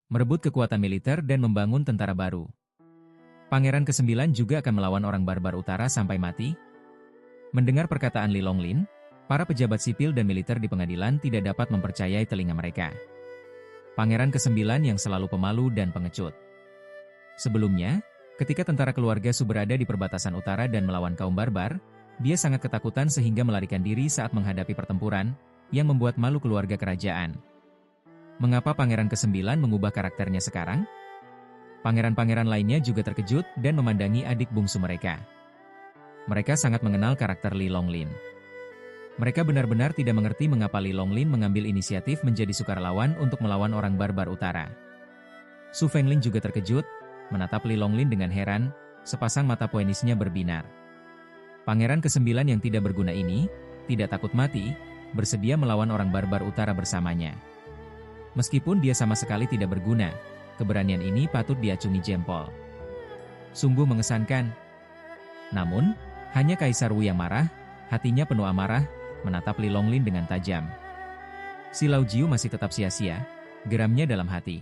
merebut kekuatan militer dan membangun tentara baru. Pangeran ke-9 juga akan melawan orang barbar utara sampai mati. Mendengar perkataan Li Longlin, para pejabat sipil dan militer di pengadilan tidak dapat mempercayai telinga mereka. Pangeran ke-9 yang selalu pemalu dan pengecut. Sebelumnya, ketika tentara keluarga Su berada di perbatasan utara dan melawan kaum barbar, dia sangat ketakutan sehingga melarikan diri saat menghadapi pertempuran, yang membuat malu keluarga kerajaan. Mengapa Pangeran ke-9 mengubah karakternya sekarang? Pangeran-pangeran lainnya juga terkejut dan memandangi adik bungsu mereka. Mereka sangat mengenal karakter Li Longlin. Mereka benar-benar tidak mengerti mengapa Li Longlin mengambil inisiatif menjadi sukarelawan untuk melawan orang barbar utara. Su Fengling juga terkejut, menatap Li Longlin dengan heran, sepasang mata poenisnya berbinar. Pangeran ke-9 yang tidak berguna ini, tidak takut mati, bersedia melawan orang barbar utara bersamanya. Meskipun dia sama sekali tidak berguna, keberanian ini patut diacungi jempol. Sungguh mengesankan. Namun, hanya Kaisar Wu yang marah, hatinya penuh amarah, menatap Li Longlin dengan tajam. Si Lao Jiu masih tetap sia-sia, geramnya dalam hati.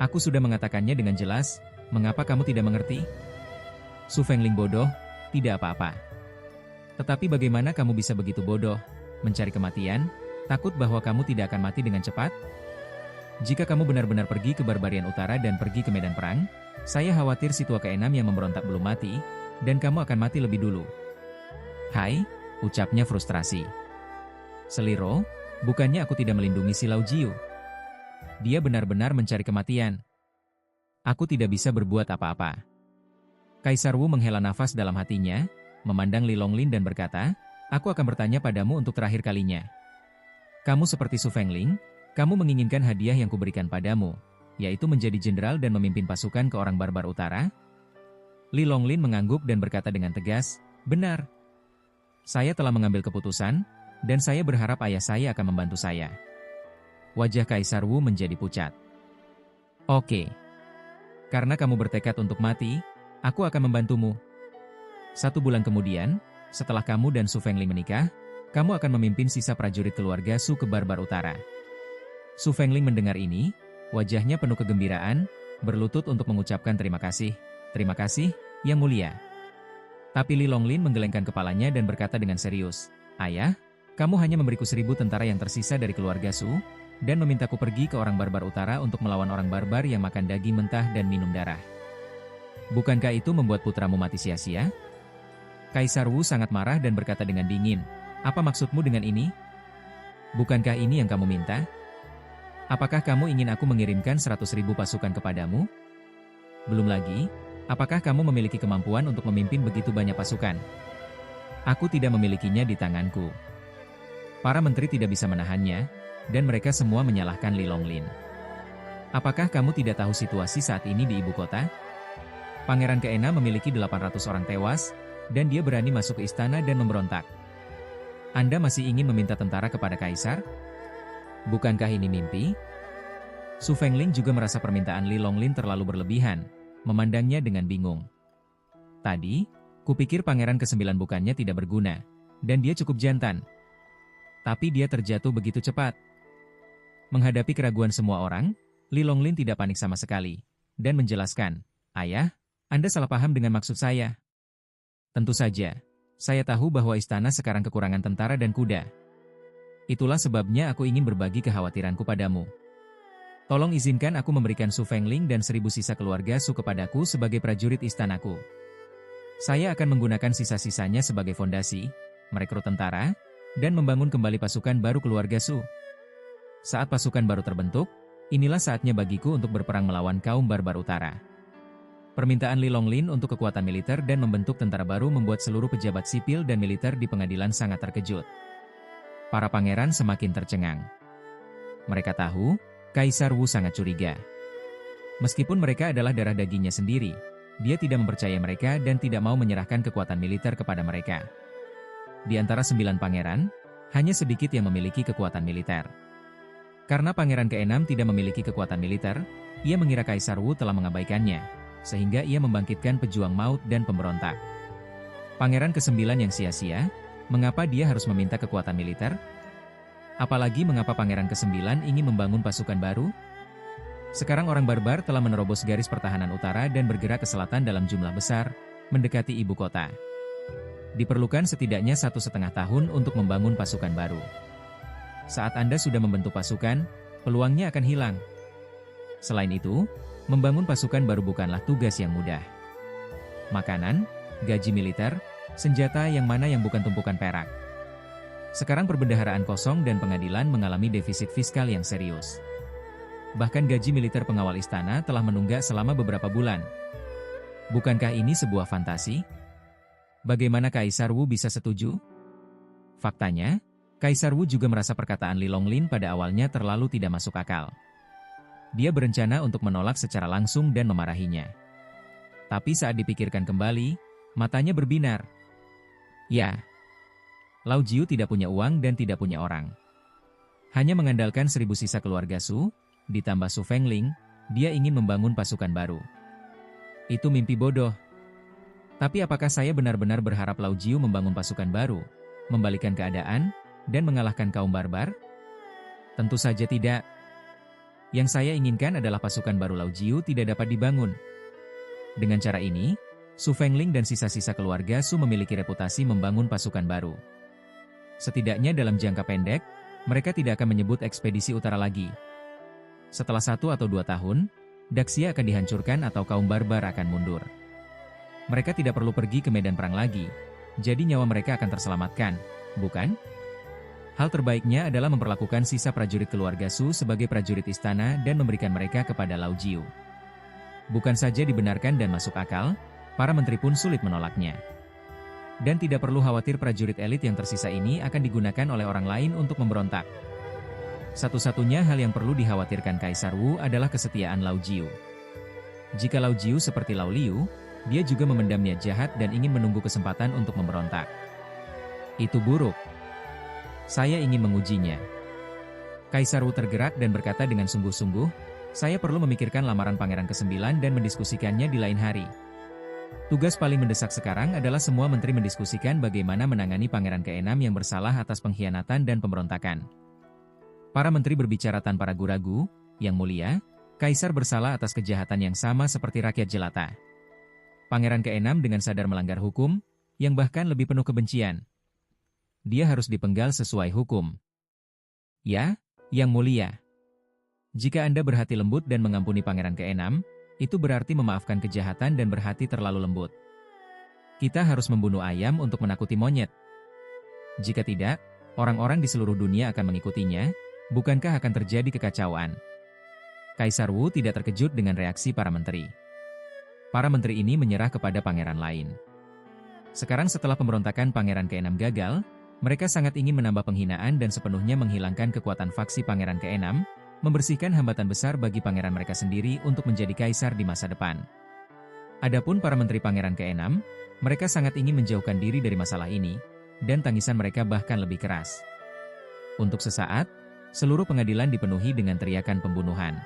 Aku sudah mengatakannya dengan jelas, mengapa kamu tidak mengerti? Su Fengling bodoh, tidak apa-apa. Tetapi bagaimana kamu bisa begitu bodoh, mencari kematian, takut bahwa kamu tidak akan mati dengan cepat? Jika kamu benar-benar pergi ke Barbarian Utara dan pergi ke medan perang, saya khawatir si tua ke-6 yang memberontak belum mati, dan kamu akan mati lebih dulu. Hai, ucapnya frustrasi. Seliro, bukannya aku tidak melindungi si Lao Jiu. Dia benar-benar mencari kematian. Aku tidak bisa berbuat apa-apa. Kaisar Wu menghela nafas dalam hatinya, memandang Li Longlin dan berkata, aku akan bertanya padamu untuk terakhir kalinya. Kamu seperti Su Fengling, kamu menginginkan hadiah yang kuberikan padamu, yaitu menjadi jenderal dan memimpin pasukan ke orang barbar utara? Li Longlin mengangguk dan berkata dengan tegas, benar. Saya telah mengambil keputusan, dan saya berharap ayah saya akan membantu saya. Wajah Kaisar Wu menjadi pucat. Oke. Karena kamu bertekad untuk mati, aku akan membantumu. 1 bulan kemudian, setelah kamu dan Su Fengling menikah, kamu akan memimpin sisa prajurit keluarga Su ke Barbar Utara. Su Fengling mendengar ini, wajahnya penuh kegembiraan, berlutut untuk mengucapkan terima kasih, Yang Mulia. Tapi Li Longlin menggelengkan kepalanya dan berkata dengan serius, Ayah, kamu hanya memberiku 1000 tentara yang tersisa dari keluarga Su, dan memintaku pergi ke orang barbar utara untuk melawan orang barbar yang makan daging mentah dan minum darah. Bukankah itu membuat putramu mati sia-sia? Kaisar Wu sangat marah dan berkata dengan dingin, apa maksudmu dengan ini? Bukankah ini yang kamu minta? Apakah kamu ingin aku mengirimkan 100.000 pasukan kepadamu? Belum lagi, apakah kamu memiliki kemampuan untuk memimpin begitu banyak pasukan? Aku tidak memilikinya di tanganku. Para menteri tidak bisa menahannya, dan mereka semua menyalahkan Li Longlin. Apakah kamu tidak tahu situasi saat ini di ibu kota? Pangeran ke-6 memiliki 800 orang tewas, dan dia berani masuk ke istana dan memberontak. Anda masih ingin meminta tentara kepada Kaisar? Bukankah ini mimpi? Su Fengling juga merasa permintaan Li Longlin terlalu berlebihan, memandangnya dengan bingung. Tadi, kupikir Pangeran ke-9 bukannya tidak berguna, dan dia cukup jantan. Tapi dia terjatuh begitu cepat. Menghadapi keraguan semua orang, Li Longlin tidak panik sama sekali, dan menjelaskan, Ayah, Anda salah paham dengan maksud saya. Tentu saja, saya tahu bahwa istana sekarang kekurangan tentara dan kuda. Itulah sebabnya aku ingin berbagi kekhawatiranku padamu. Tolong izinkan aku memberikan Su Fengling dan 1000 sisa keluarga Su kepadaku sebagai prajurit istanaku. Saya akan menggunakan sisa-sisanya sebagai fondasi, merekrut tentara, dan membangun kembali pasukan baru keluarga Su. Saat pasukan baru terbentuk, inilah saatnya bagiku untuk berperang melawan kaum barbar utara. Permintaan Li Longlin untuk kekuatan militer dan membentuk tentara baru membuat seluruh pejabat sipil dan militer di pengadilan sangat terkejut. Para pangeran semakin tercengang. Mereka tahu, Kaisar Wu sangat curiga. Meskipun mereka adalah darah dagingnya sendiri, dia tidak mempercayai mereka dan tidak mau menyerahkan kekuatan militer kepada mereka. Di antara 9 pangeran, hanya sedikit yang memiliki kekuatan militer. Karena Pangeran ke-6 tidak memiliki kekuatan militer, ia mengira Kaisar Wu telah mengabaikannya, sehingga ia membangkitkan pejuang maut dan pemberontak. Pangeran ke-9 yang sia-sia, mengapa dia harus meminta kekuatan militer? Apalagi mengapa Pangeran ke-9 ingin membangun pasukan baru? Sekarang orang barbar telah menerobos garis pertahanan utara dan bergerak ke selatan dalam jumlah besar, mendekati ibu kota. Diperlukan setidaknya 1,5 tahun untuk membangun pasukan baru. Saat Anda sudah membentuk pasukan, peluangnya akan hilang. Selain itu, membangun pasukan baru bukanlah tugas yang mudah. Makanan, gaji militer, senjata yang mana yang bukan tumpukan perak. Sekarang perbendaharaan kosong dan pengadilan mengalami defisit fiskal yang serius. Bahkan gaji militer pengawal istana telah menunggak selama beberapa bulan. Bukankah ini sebuah fantasi? Bagaimana Kaisar Wu bisa setuju? Faktanya, Kaisar Wu juga merasa perkataan Li Longlin pada awalnya terlalu tidak masuk akal. Dia berencana untuk menolak secara langsung dan memarahinya. Tapi saat dipikirkan kembali, matanya berbinar. Ya, Lao Jiu tidak punya uang dan tidak punya orang. Hanya mengandalkan 1.000 sisa keluarga Su, ditambah Su Fengling, dia ingin membangun pasukan baru. Itu mimpi bodoh. Tapi apakah saya benar-benar berharap Lao Jiu membangun pasukan baru, membalikkan keadaan, dan mengalahkan kaum barbar? Tentu saja tidak. Yang saya inginkan adalah pasukan baru Lao Jiu tidak dapat dibangun. Dengan cara ini, Su Fengling dan sisa-sisa keluarga Su memiliki reputasi membangun pasukan baru. Setidaknya dalam jangka pendek, mereka tidak akan menyebut ekspedisi utara lagi. Setelah 1 atau 2 tahun, Daxia akan dihancurkan atau kaum barbar akan mundur. Mereka tidak perlu pergi ke medan perang lagi, jadi nyawa mereka akan terselamatkan, bukan? Hal terbaiknya adalah memperlakukan sisa prajurit keluarga Su sebagai prajurit istana dan memberikan mereka kepada Lao Jiu. Bukan saja dibenarkan dan masuk akal, para menteri pun sulit menolaknya. Dan tidak perlu khawatir prajurit elit yang tersisa ini akan digunakan oleh orang lain untuk memberontak. Satu-satunya hal yang perlu dikhawatirkan Kaisar Wu adalah kesetiaan Lao Jiu. Jika Lao Jiu seperti Lao Liu, dia juga memendam niat jahat dan ingin menunggu kesempatan untuk memberontak. Itu buruk. Saya ingin mengujinya. Kaisar Wu tergerak dan berkata dengan sungguh-sungguh, saya perlu memikirkan lamaran Pangeran ke-9 dan mendiskusikannya di lain hari. Tugas paling mendesak sekarang adalah semua menteri mendiskusikan bagaimana menangani Pangeran ke-6 yang bersalah atas pengkhianatan dan pemberontakan. Para menteri berbicara tanpa ragu-ragu, Yang Mulia, Kaisar bersalah atas kejahatan yang sama seperti rakyat jelata. Pangeran ke-6 dengan sadar melanggar hukum, yang bahkan lebih penuh kebencian. Dia harus dipenggal sesuai hukum. Ya, Yang Mulia. Jika Anda berhati lembut dan mengampuni Pangeran ke-6, itu berarti memaafkan kejahatan dan berhati terlalu lembut. Kita harus membunuh ayam untuk menakuti monyet. Jika tidak, orang-orang di seluruh dunia akan mengikutinya, bukankah akan terjadi kekacauan? Kaisar Wu tidak terkejut dengan reaksi para menteri. Para menteri ini menyerah kepada pangeran lain. Sekarang setelah pemberontakan Pangeran ke-6 gagal, mereka sangat ingin menambah penghinaan dan sepenuhnya menghilangkan kekuatan faksi Pangeran ke-6, membersihkan hambatan besar bagi pangeran mereka sendiri untuk menjadi kaisar di masa depan. Adapun para menteri Pangeran ke-6, mereka sangat ingin menjauhkan diri dari masalah ini, dan tangisan mereka bahkan lebih keras. Untuk sesaat, seluruh pengadilan dipenuhi dengan teriakan pembunuhan.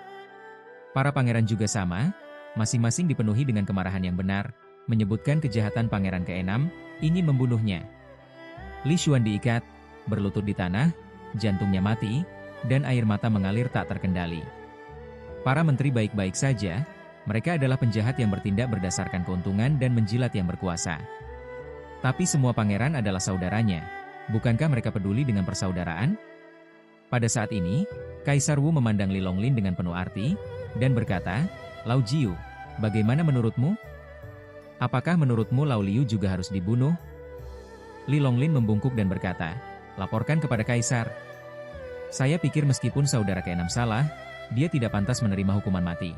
Para pangeran juga sama, masing-masing dipenuhi dengan kemarahan yang benar, menyebutkan kejahatan Pangeran ke-6, ingin membunuhnya. Li Xuan diikat, berlutut di tanah, jantungnya mati, dan air mata mengalir tak terkendali. Para menteri baik-baik saja, mereka adalah penjahat yang bertindak berdasarkan keuntungan dan menjilat yang berkuasa. Tapi semua pangeran adalah saudaranya, bukankah mereka peduli dengan persaudaraan? Pada saat ini, Kaisar Wu memandang Li Longlin dengan penuh arti, dan berkata, Lao Jiu, bagaimana menurutmu? Apakah menurutmu Lao Liu juga harus dibunuh? Li Longlin membungkuk dan berkata, laporkan kepada Kaisar. Saya pikir meskipun saudara ke-6 salah, dia tidak pantas menerima hukuman mati.